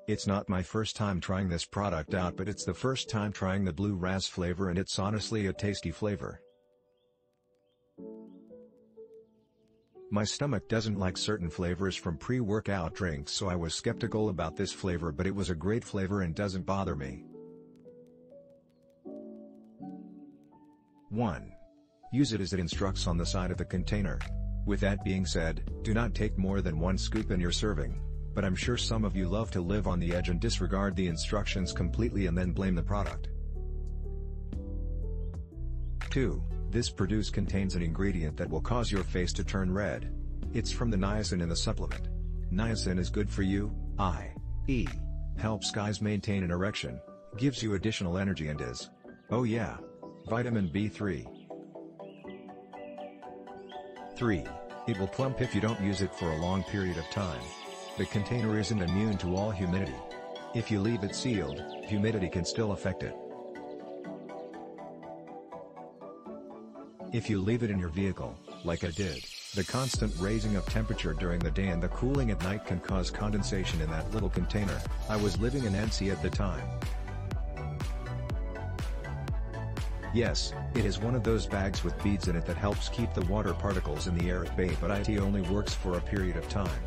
It's not my first time trying this product out, but it's the first time trying the blue ras flavor, and it's honestly a tasty flavor. My stomach doesn't like certain flavors from pre-workout drinks, so I was skeptical about this flavor, but it was a great flavor and doesn't bother me. 1. Use it as it instructs on the side of the container. With that being said, do not take more than 1 scoop in your serving, but I'm sure some of you love to live on the edge and disregard the instructions completely and then blame the product. 2. This produce contains an ingredient that will cause your face to turn red. It's from the niacin in the supplement. Niacin is good for you, i.e., helps guys maintain an erection, gives you additional energy, and is, oh yeah, vitamin B3. 3. It will plump if you don't use it for a long period of time. The container isn't immune to all humidity. If you leave it sealed, humidity can still affect it. If you leave it in your vehicle, like I did, the constant raising of temperature during the day and the cooling at night can cause condensation in that little container. I was living in NC at the time. Yes, it is one of those bags with beads in it that helps keep the water particles in the air at bay, but it only works for a period of time.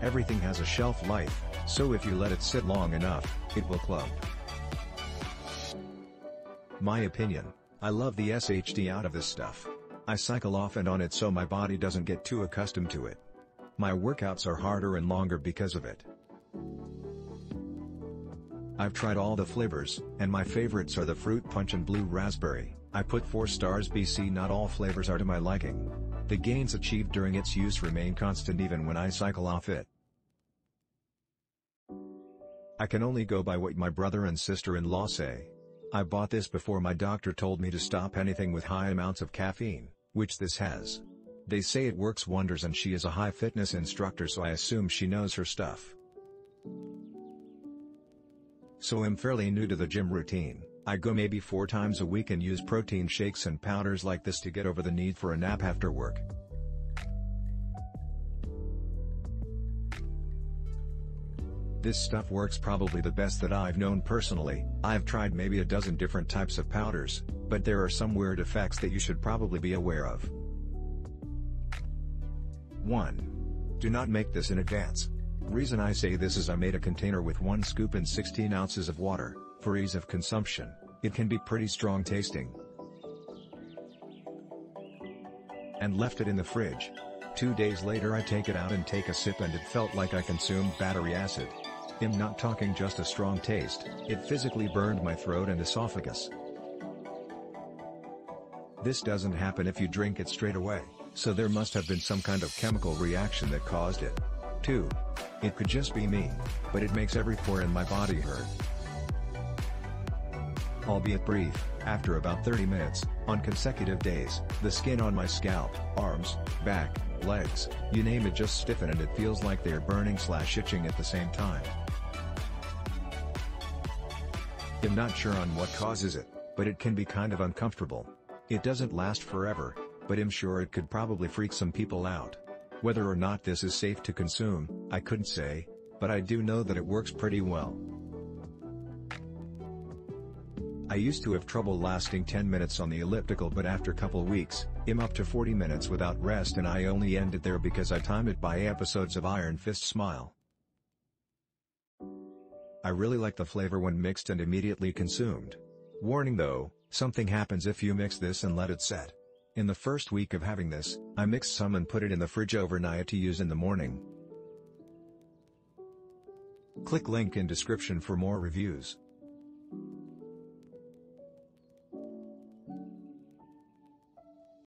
Everything has a shelf life, so if you let it sit long enough, it will clump. My opinion. I love the SHD out of this stuff. I cycle off and on it so my body doesn't get too accustomed to it. My workouts are harder and longer because of it. I've tried all the flavors, and my favorites are the fruit punch and blue raspberry. I put 4 stars BC. Not all flavors are to my liking. The gains achieved during its use remain constant even when I cycle off it. I can only go by what my brother and sister-in-law say. I bought this before my doctor told me to stop anything with high amounts of caffeine, which this has. They say it works wonders, and she is a high fitness instructor, so I assume she knows her stuff. So I'm fairly new to the gym routine. I go maybe 4 times a week and use protein shakes and powders like this to get over the need for a nap after work. This stuff works probably the best that I've known personally. I've tried maybe a dozen different types of powders, but there are some weird effects that you should probably be aware of. 1. Do not make this in advance. Reason I say this is I made a container with 1 scoop and 16 ounces of water, for ease of consumption. It can be pretty strong tasting. And left it in the fridge. 2 days later I take it out and take a sip, and it felt like I consumed battery acid. I'm not talking just a strong taste, it physically burned my throat and esophagus. This doesn't happen if you drink it straight away, so there must have been some kind of chemical reaction that caused it. 2. It could just be me, but it makes every pore in my body hurt. Albeit brief, after about 30 minutes, on consecutive days, the skin on my scalp, arms, back, legs, you name it, just stiffen, and it feels like they're burning/itching at the same time. I'm not sure on what causes it, but it can be kind of uncomfortable. It doesn't last forever, but I'm sure it could probably freak some people out. Whether or not this is safe to consume, I couldn't say, but I do know that it works pretty well. I used to have trouble lasting 10 minutes on the elliptical, but after couple weeks, I'm up to 40 minutes without rest, and I only end it there because I time it by episodes of Iron Fist Smile. I really like the flavor when mixed and immediately consumed. Warning though, something happens if you mix this and let it set. In the first week of having this, I mixed some and put it in the fridge overnight to use in the morning. Click link in description for more reviews.